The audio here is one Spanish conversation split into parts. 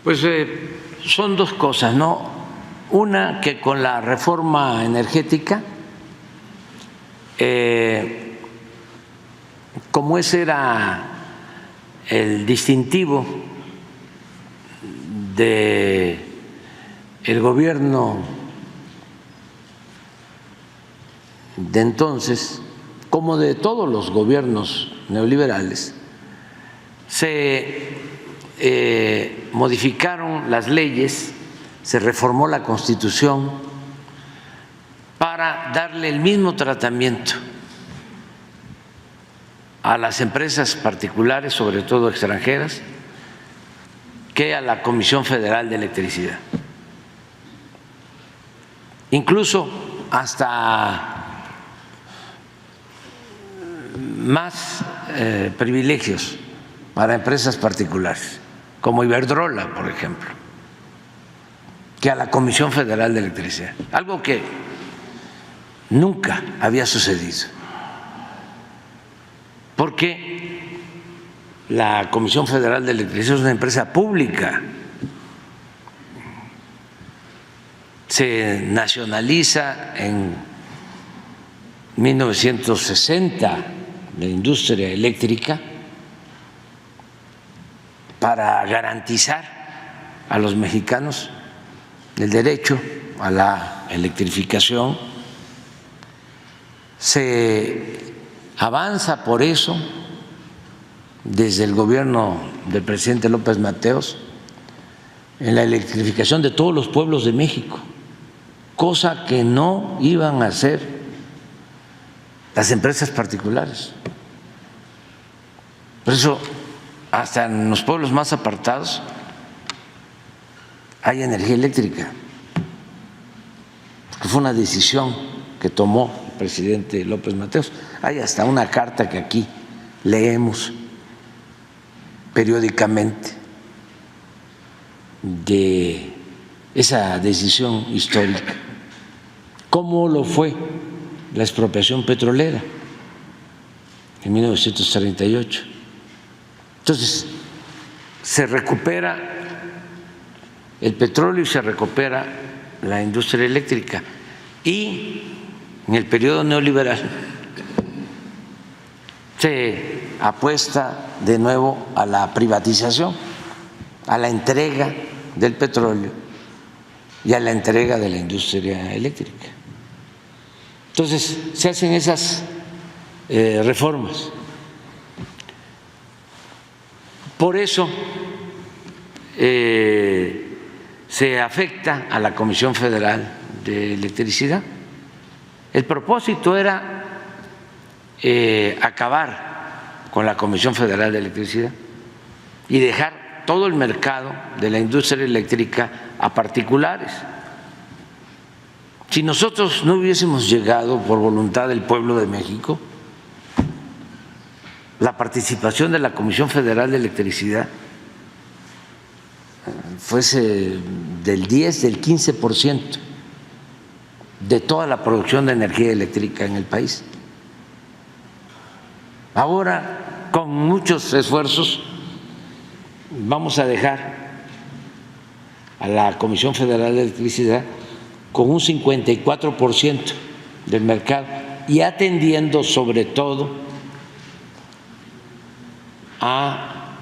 Pues son dos cosas, ¿no? Una, que con la reforma energética, como ese era el distintivo del gobierno de entonces, como de todos los gobiernos neoliberales, se modificaron las leyes, se reformó la Constitución para darle el mismo tratamiento a las empresas particulares, sobre todo extranjeras, que a la Comisión Federal de Electricidad. Incluso hasta más privilegios para empresas particulares, como Iberdrola, por ejemplo, que a la Comisión Federal de Electricidad, algo que nunca había sucedido, porque la Comisión Federal de Electricidad es una empresa pública, se nacionaliza en 1960 la industria eléctrica para garantizar a los mexicanos el derecho a la electrificación. Se avanza por eso desde el gobierno del presidente López Mateos en la electrificación de todos los pueblos de México, cosa que no iban a hacer las empresas particulares. Por eso, hasta en los pueblos más apartados hay energía eléctrica, porque fue una decisión que tomó el presidente López Mateos. Hay hasta una carta que aquí leemos periódicamente de esa decisión histórica, cómo lo fue la expropiación petrolera en 1938. Entonces, se recupera el petróleo y se recupera la industria eléctrica. Y en el periodo neoliberal se apuesta de nuevo a la privatización, a la entrega del petróleo y a la entrega de la industria eléctrica. Entonces, se hacen esas reformas. Por eso se afecta a la Comisión Federal de Electricidad. El propósito era acabar con la Comisión Federal de Electricidad y dejar todo el mercado de la industria eléctrica a particulares. Si nosotros no hubiésemos llegado por voluntad del pueblo de México, la participación de la Comisión Federal de Electricidad fuese del 10, del 15% de toda la producción de energía eléctrica en el país. Ahora, con muchos esfuerzos, vamos a dejar a la Comisión Federal de Electricidad con un 54% del mercado y atendiendo sobre todo a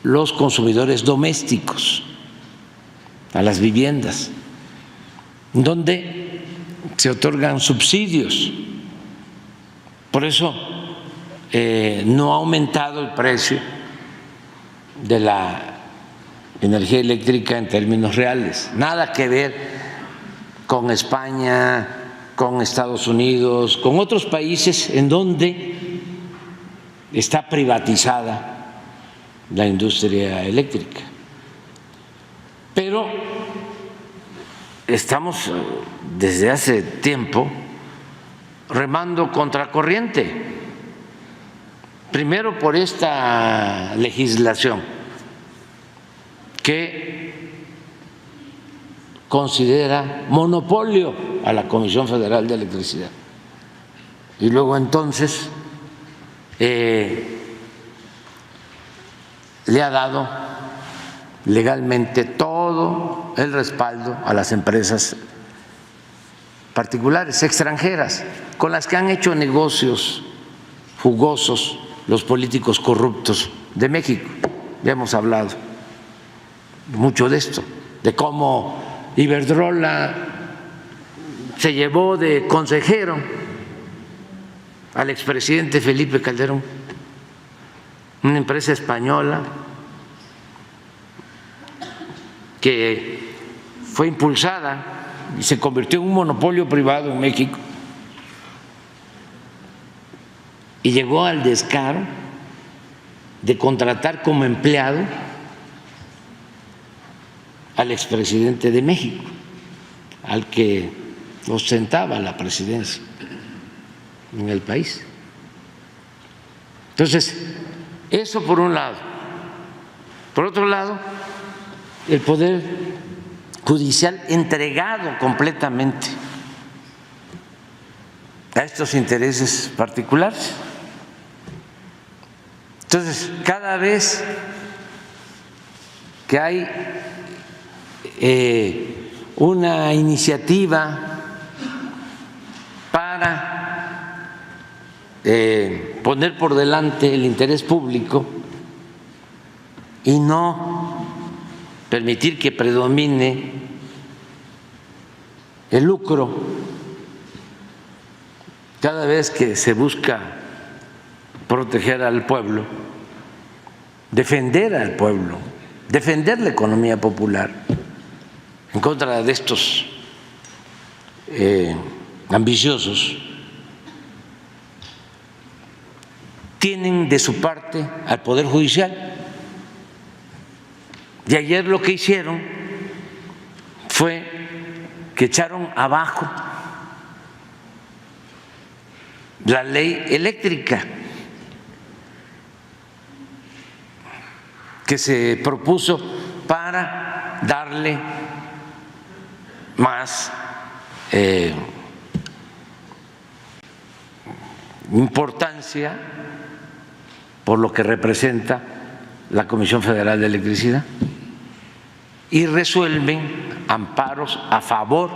los consumidores domésticos, a las viviendas, donde se otorgan subsidios. Por eso no ha aumentado el precio de la energía eléctrica en términos reales, nada que ver con España, con Estados Unidos, con otros países en donde está privatizada la industria eléctrica. Pero estamos desde hace tiempo remando contracorriente, primero por esta legislación que considera monopolio a la Comisión Federal de Electricidad y luego entonces le ha dado legalmente todo el respaldo a las empresas particulares, extranjeras, con las que han hecho negocios jugosos los políticos corruptos de México. Ya hemos hablado mucho de esto, de cómo Iberdrola se llevó de consejero al expresidente Felipe Calderón, una empresa española que fue impulsada y se convirtió en un monopolio privado en México, y llegó al descaro de contratar como empleado al expresidente de México, al que ostentaba la presidencia en el país. Entonces, eso por un lado. Por otro lado, el Poder Judicial entregado completamente a estos intereses particulares. Entonces, cada vez que hay una iniciativa para poner por delante el interés público y no permitir que predomine el lucro, cada vez que se busca proteger al pueblo, defender al pueblo, defender la economía popular en contra de estos ambiciosos, tienen de su parte al Poder Judicial. Y ayer lo que hicieron fue que echaron abajo la ley eléctrica que se propuso para darle más importancia por lo que representa la Comisión Federal de Electricidad, y resuelven amparos a favor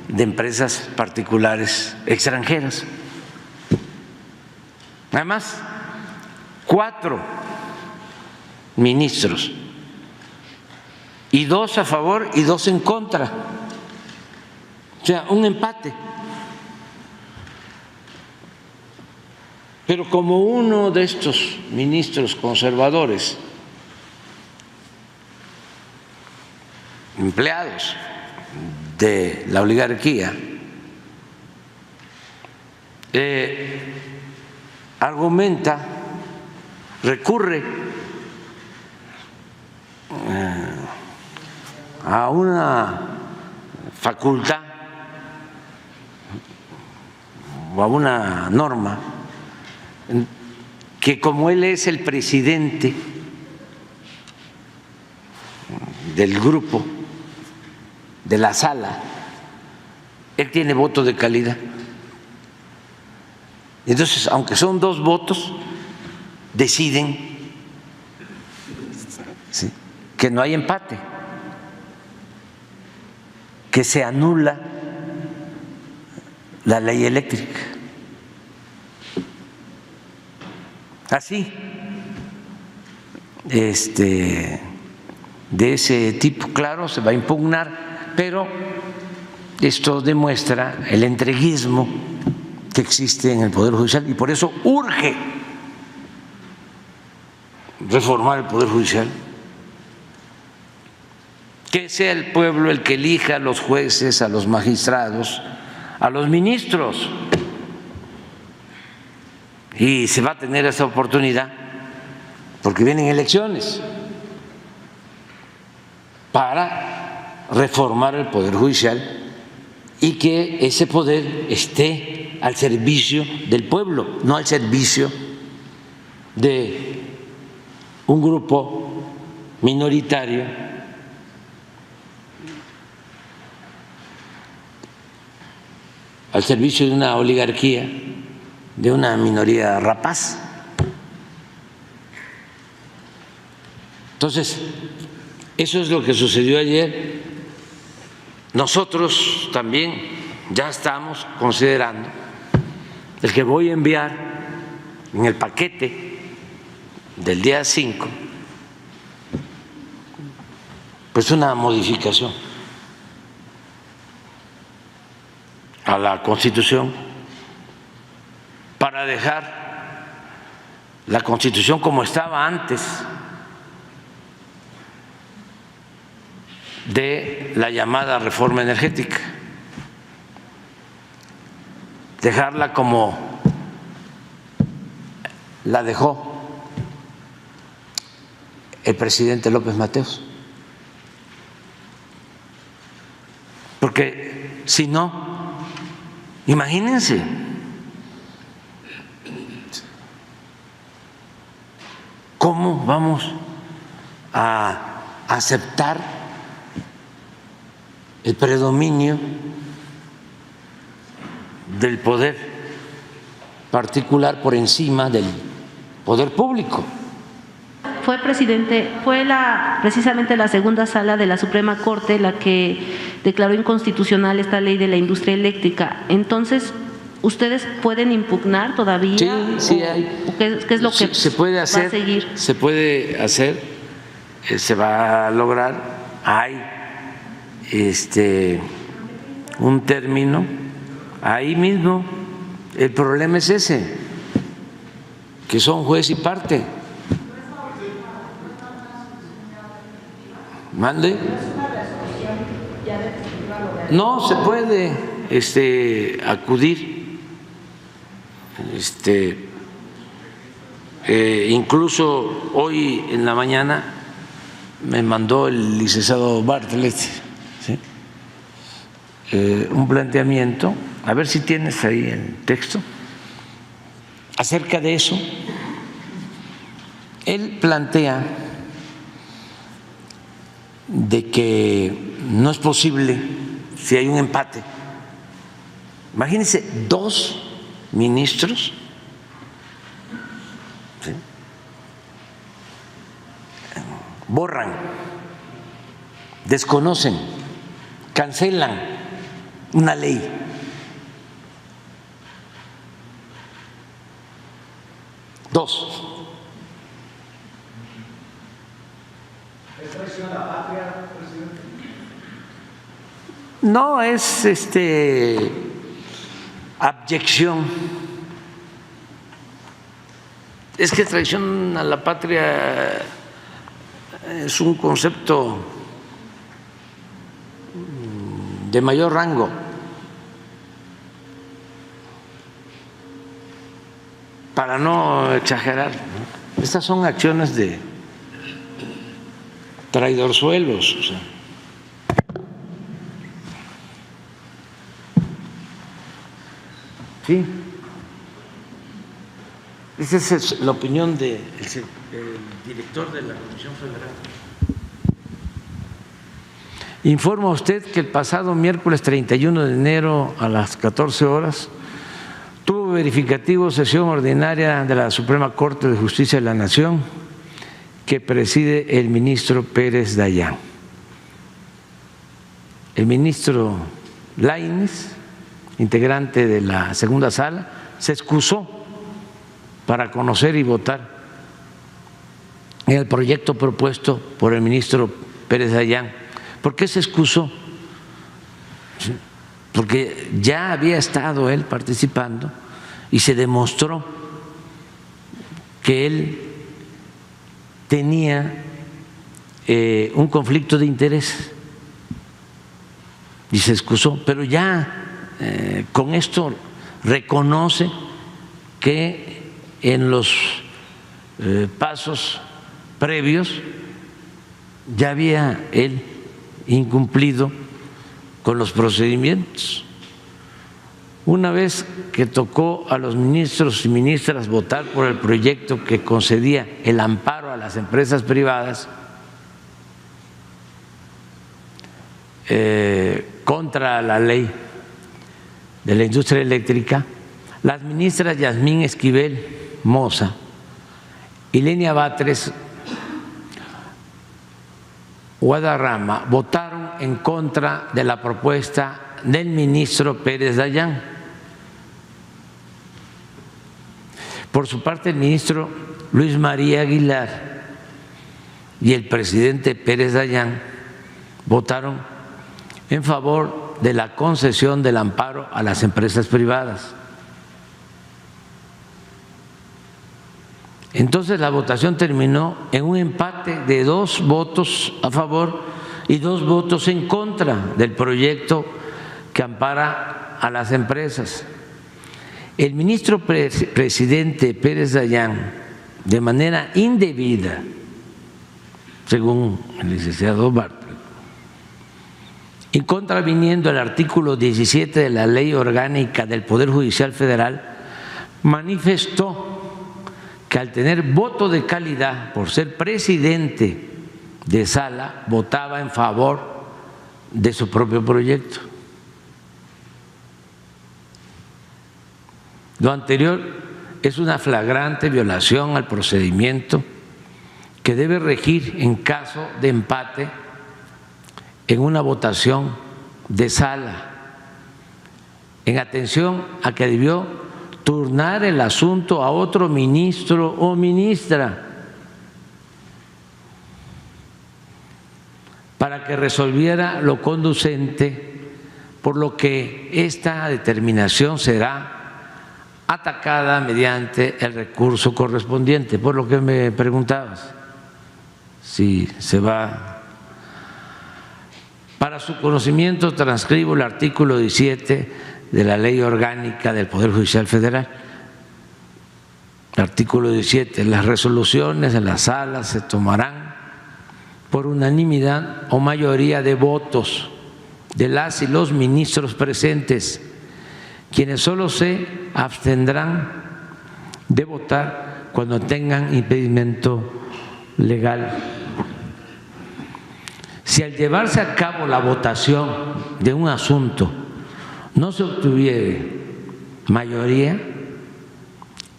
de empresas particulares extranjeras. Además, 4 ministros, y 2 a favor y 2 en contra, o sea, un empate. Pero como uno de estos ministros conservadores, empleados de la oligarquía, argumenta, recurre a una facultad o a una norma que, como él es el presidente del grupo, de la sala, él tiene voto de calidad. Entonces, aunque son 2 votos, deciden, ¿sí?, que no hay empate, que se anula la ley eléctrica. Así, de ese tipo, claro, se va a impugnar, pero esto demuestra el entreguismo que existe en el Poder Judicial, y por eso urge reformar el Poder Judicial, que sea el pueblo el que elija a los jueces, a los magistrados, a los ministros, y se va a tener esa oportunidad porque vienen elecciones para reformar el Poder Judicial y que ese poder esté al servicio del pueblo, no al servicio de un grupo minoritario al servicio de una oligarquía, de una minoría rapaz. Entonces, Eso es lo que sucedió ayer. Nosotros también ya estamos considerando el que voy a enviar en el paquete del día 5, pues una modificación a la Constitución para dejar la Constitución como estaba antes de la llamada reforma energética, dejarla como la dejó el presidente López Mateos, porque si no, imagínense, ¿cómo vamos a aceptar el predominio del poder particular por encima del poder público? Fue precisamente la segunda sala de la Suprema Corte la que declaró inconstitucional esta ley de la industria eléctrica. Entonces, ¿ustedes pueden impugnar todavía? Sí, sí hay. ¿Qué es lo que se puede hacer, va a seguir? Se puede hacer, se va a lograr. Hay un término ahí mismo. El problema es ese, que son juez y parte. ¿Mande? No se puede acudir, incluso hoy en la mañana me mandó el licenciado Bartlett, ¿sí?, un planteamiento, a ver si tienes ahí el texto, acerca de eso. Él plantea de que no es posible si hay un empate. Imagínense, 2 ministros, ¿sí?, borran, desconocen, cancelan una ley. Dos. ¿Es traición a la patria, presidente? No, es abyección. Es que traición a la patria es un concepto de mayor rango. Para no exagerar, ¿no? Estas son acciones de traidorzuelos, o sea. Sí. Esa es la opinión del director de la Comisión Federal. Informa usted que el pasado miércoles 31 de enero a las 14 horas tuvo verificativo sesión ordinaria de la Suprema Corte de Justicia de la Nación que preside el ministro Pérez Dayán. El ministro Lainez, integrante de la segunda sala, se excusó para conocer y votar en el proyecto propuesto por el ministro Pérez Dayán. ¿Por qué se excusó? Porque ya había estado él participando y se demostró que él tenía un conflicto de interés y se excusó, pero ya con esto reconoce que en los pasos previos ya había él incumplido con los procedimientos. Una vez que tocó a los ministros y ministras votar por el proyecto que concedía el amparo a las empresas privadas contra la ley de la industria eléctrica, las ministras Yasmín Esquivel Moza y Lenia Batres Guadarrama votaron en contra de la propuesta del ministro Pérez Dayán. Por su parte, el ministro Luis María Aguilar y el presidente Pérez Dayán votaron en favor de la concesión del amparo a las empresas privadas. Entonces la votación terminó en un empate de 2 votos a favor y 2 votos en contra del proyecto que ampara a las empresas. El ministro presidente Pérez Dayán, de manera indebida, según el licenciado Bartlett, y contraviniendo el artículo 17 de la Ley Orgánica del Poder Judicial Federal, manifestó que al tener voto de calidad por ser presidente de sala, votaba en favor de su propio proyecto. Lo anterior es una flagrante violación al procedimiento que debe regir en caso de empate en una votación de sala, en atención a que debió turnar el asunto a otro ministro o ministra para que resolviera lo conducente, por lo que esta determinación será atacada mediante el recurso correspondiente. Por lo que me preguntabas si se va. Para su conocimiento transcribo el artículo 17 de la Ley Orgánica del Poder Judicial Federal. Artículo 17. Las resoluciones en las salas se tomarán por unanimidad o mayoría de votos de las y los ministros presentes, quienes solo se abstendrán de votar cuando tengan impedimento legal. Si al llevarse a cabo la votación de un asunto no se obtuviere mayoría,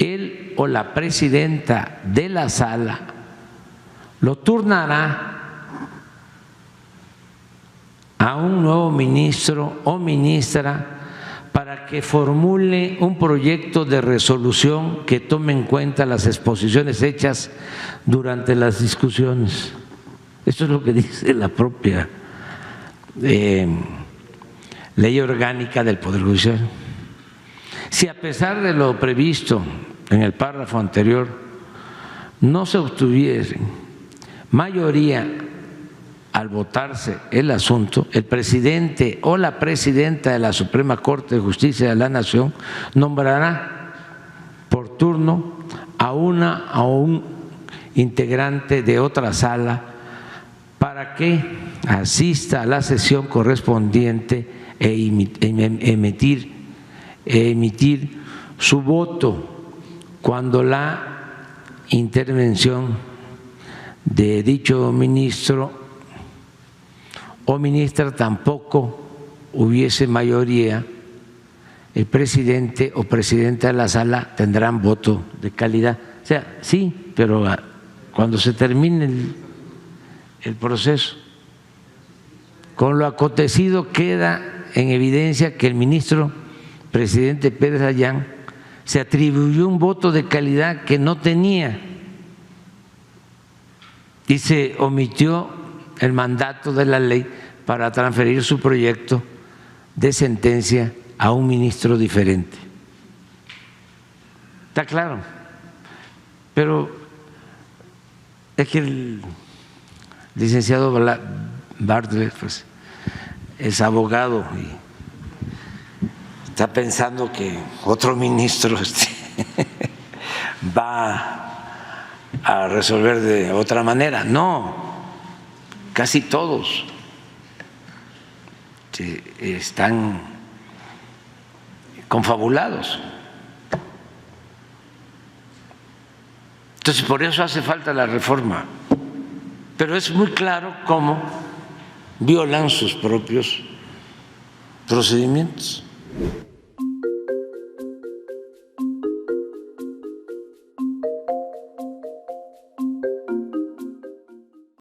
él o la presidenta de la sala lo turnará a un nuevo ministro o ministra para que formule un proyecto de resolución que tome en cuenta las exposiciones hechas durante las discusiones. Esto es lo que dice la propia Ley Orgánica del Poder Judicial. Si a pesar de lo previsto en el párrafo anterior no se obtuviese mayoría al votarse el asunto, el presidente o la presidenta de la Suprema Corte de Justicia de la Nación nombrará por turno a una o un integrante de otra sala para que asista a la sesión correspondiente e emitir su voto cuando la intervención de dicho ministro o ministra tampoco hubiese mayoría. El presidente o presidenta de la sala tendrán voto de calidad. O sea, sí, pero cuando se termine el proceso, con lo acontecido queda en evidencia que el ministro presidente Pérez Dayán se atribuyó un voto de calidad que no tenía y se omitió el mandato de la ley para transferir su proyecto de sentencia a un ministro diferente. ¿Está claro? Pero es que el licenciado Bartlett pues, es abogado y está pensando que otro ministro va a resolver de otra manera. No, casi todos están confabulados. Entonces, por eso hace falta la reforma. Pero es muy claro cómo violan sus propios procedimientos.